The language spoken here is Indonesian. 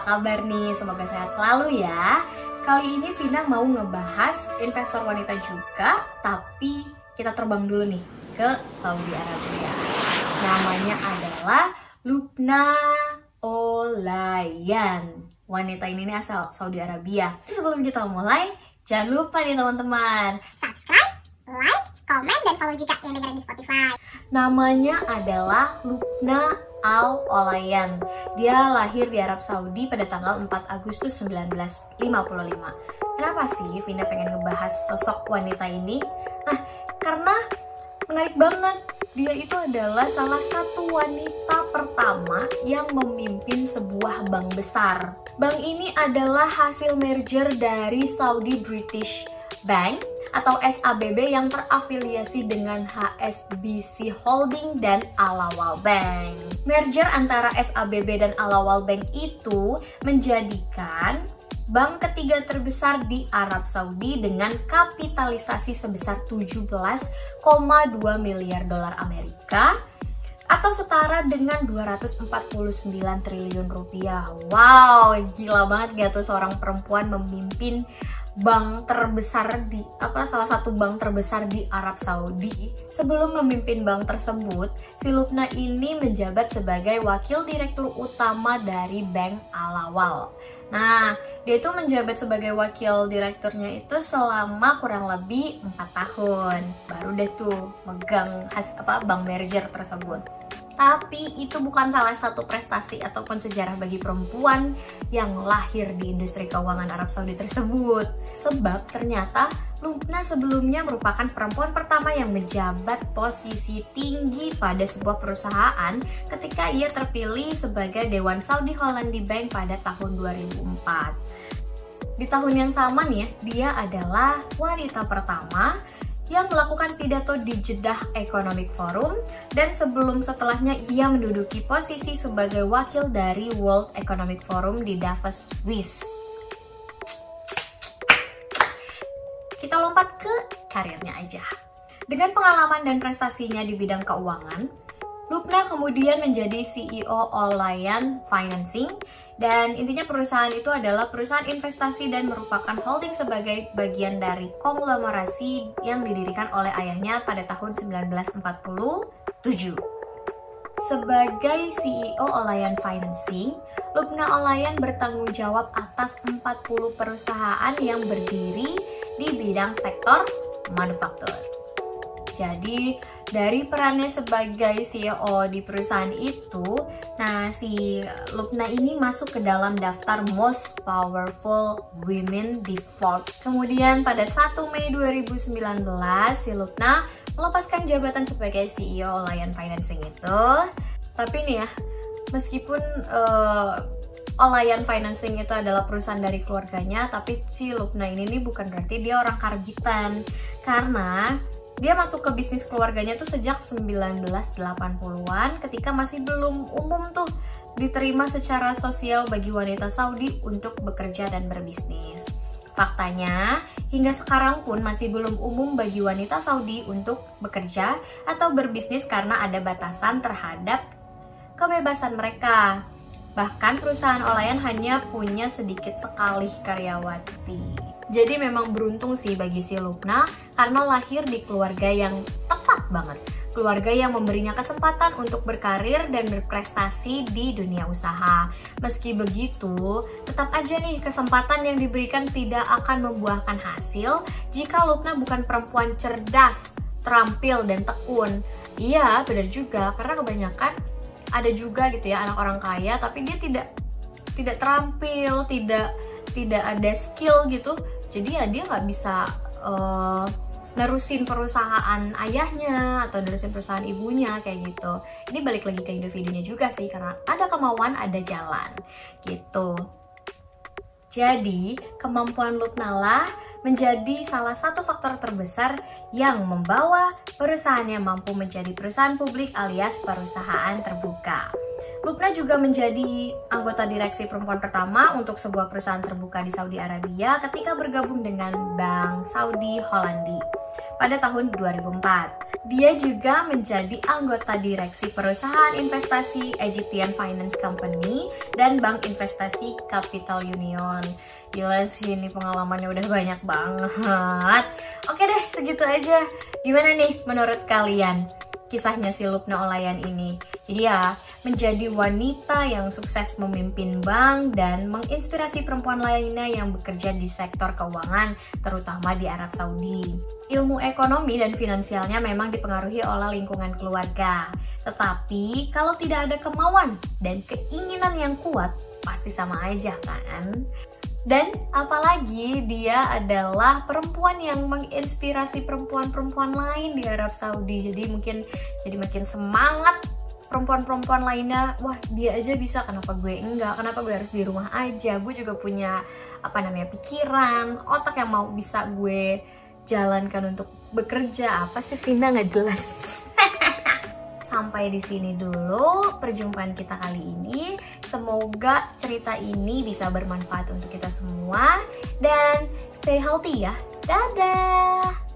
kabar nih? Semoga sehat selalu ya. Kali ini Vina mau ngebahas investor wanita juga, tapi kita terbang dulu nih ke Saudi Arabia. Namanya adalah Lubna Olayan. Wanita ini nih asal Saudi Arabia. Sebelum kita mulai, jangan lupa nih teman-teman, subscribe, like, komen, dan follow juga yang dengerin di Spotify. Namanya adalah Lubna Al-Olayan. Dia lahir di Arab Saudi pada tanggal 4 Agustus 1955. Kenapa sih Vina pengen ngebahas sosok wanita ini? Nah, karena menarik banget. Dia itu adalah salah satu wanita pertama yang memimpin sebuah bank besar. Bank ini adalah hasil merger dari Saudi British Bank atau SABB yang terafiliasi dengan HSBC Holding dan Al-Awwal Bank. Merger antara SABB dan Al-Awwal Bank itu menjadikan bank ketiga terbesar di Arab Saudi dengan kapitalisasi sebesar 17,2 miliar dolar Amerika atau setara dengan 249 triliun rupiah. Wow, gila banget gak tuh seorang perempuan memimpin bank terbesar di salah satu bank terbesar di Arab Saudi. Sebelum memimpin bank tersebut, si Lubna ini menjabat sebagai wakil direktur utama dari Bank Al-Awwal. Nah, dia itu menjabat sebagai wakil direkturnya itu selama kurang lebih 4 tahun. Baru deh tuh megang bank merger tersebut. Tapi itu bukan salah satu prestasi ataupun sejarah bagi perempuan yang lahir di industri keuangan Arab Saudi tersebut. Sebab ternyata Lubna sebelumnya merupakan perempuan pertama yang menjabat posisi tinggi pada sebuah perusahaan ketika ia terpilih sebagai Dewan Saudi Hollandi Bank pada tahun 2004. Di tahun yang sama nih ya, dia adalah wanita pertama yang melakukan pidato di Jeddah Economic Forum, dan setelahnya ia menduduki posisi sebagai wakil dari World Economic Forum di Davos, Swiss. Kita lompat ke karirnya aja. Dengan pengalaman dan prestasinya di bidang keuangan, Lubna kemudian menjadi CEO Olayan Financing. Dan intinya perusahaan itu adalah perusahaan investasi dan merupakan holding sebagai bagian dari konglomerasi yang didirikan oleh ayahnya pada tahun 1947. Sebagai CEO Olayan Financing, Lubna Olayan bertanggung jawab atas 40 perusahaan yang berdiri di bidang sektor manufaktur. Jadi dari perannya sebagai CEO di perusahaan itu, nah si Lubna ini masuk ke dalam daftar Most Powerful Women di Forbes. Kemudian pada 1 Mei 2019, si Lubna melepaskan jabatan sebagai CEO Olayan Financing itu. Tapi nih ya, meskipun Olayan Financing itu adalah perusahaan dari keluarganya, tapi si Lubna ini bukan berarti dia orang karbitan, karena dia masuk ke bisnis keluarganya tuh sejak 1980-an ketika masih belum umum tuh diterima secara sosial bagi wanita Saudi untuk bekerja dan berbisnis. Faktanya, hingga sekarang pun masih belum umum bagi wanita Saudi untuk bekerja atau berbisnis karena ada batasan terhadap kebebasan mereka. Bahkan perusahaan Olayan hanya punya sedikit sekali karyawati. Jadi memang beruntung sih bagi si Lubna karena lahir di keluarga yang tepat banget. Keluarga yang memberinya kesempatan untuk berkarir dan berprestasi di dunia usaha. Meski begitu, tetap aja nih kesempatan yang diberikan tidak akan membuahkan hasil jika Lubna bukan perempuan cerdas, terampil, dan tekun. Iya, benar juga, karena kebanyakan ada juga gitu ya anak orang kaya tapi dia tidak terampil, tidak ada skill gitu. Jadi ya dia nggak bisa nerusin perusahaan ayahnya atau nerusin perusahaan ibunya kayak gitu. Ini balik lagi ke individunya juga sih, karena ada kemauan ada jalan gitu. Jadi kemampuan Lubna lah menjadi salah satu faktor terbesar yang membawa perusahaannya mampu menjadi perusahaan publik alias perusahaan terbuka. Lubna juga menjadi anggota direksi perempuan pertama untuk sebuah perusahaan terbuka di Saudi Arabia ketika bergabung dengan Bank Saudi Hollandi pada tahun 2004. Dia juga menjadi anggota direksi perusahaan investasi Egyptian Finance Company dan Bank Investasi Capital Union. Gila sih, ini pengalamannya udah banyak banget. Oke deh, segitu aja. Gimana nih menurut kalian kisahnya si Lubna Olayan ini? Jadi ya, menjadi wanita yang sukses memimpin bank dan menginspirasi perempuan lainnya yang bekerja di sektor keuangan, terutama di Arab Saudi. Ilmu ekonomi dan finansialnya memang dipengaruhi oleh lingkungan keluarga. Tetapi kalau tidak ada kemauan dan keinginan yang kuat, pasti sama aja kan? Dan apalagi dia adalah perempuan yang menginspirasi perempuan-perempuan lain di Arab Saudi. Jadi mungkin jadi makin semangat perempuan-perempuan lainnya. Wah, dia aja bisa, kenapa gue enggak? Kenapa gue harus di rumah aja? Gue juga punya pikiran, otak yang mau bisa gue jalankan untuk bekerja. Apa sih Vina, nggak jelas. Sampai di sini dulu perjumpaan kita kali ini. Semoga cerita ini bisa bermanfaat untuk kita semua dan stay healthy ya. Dadah.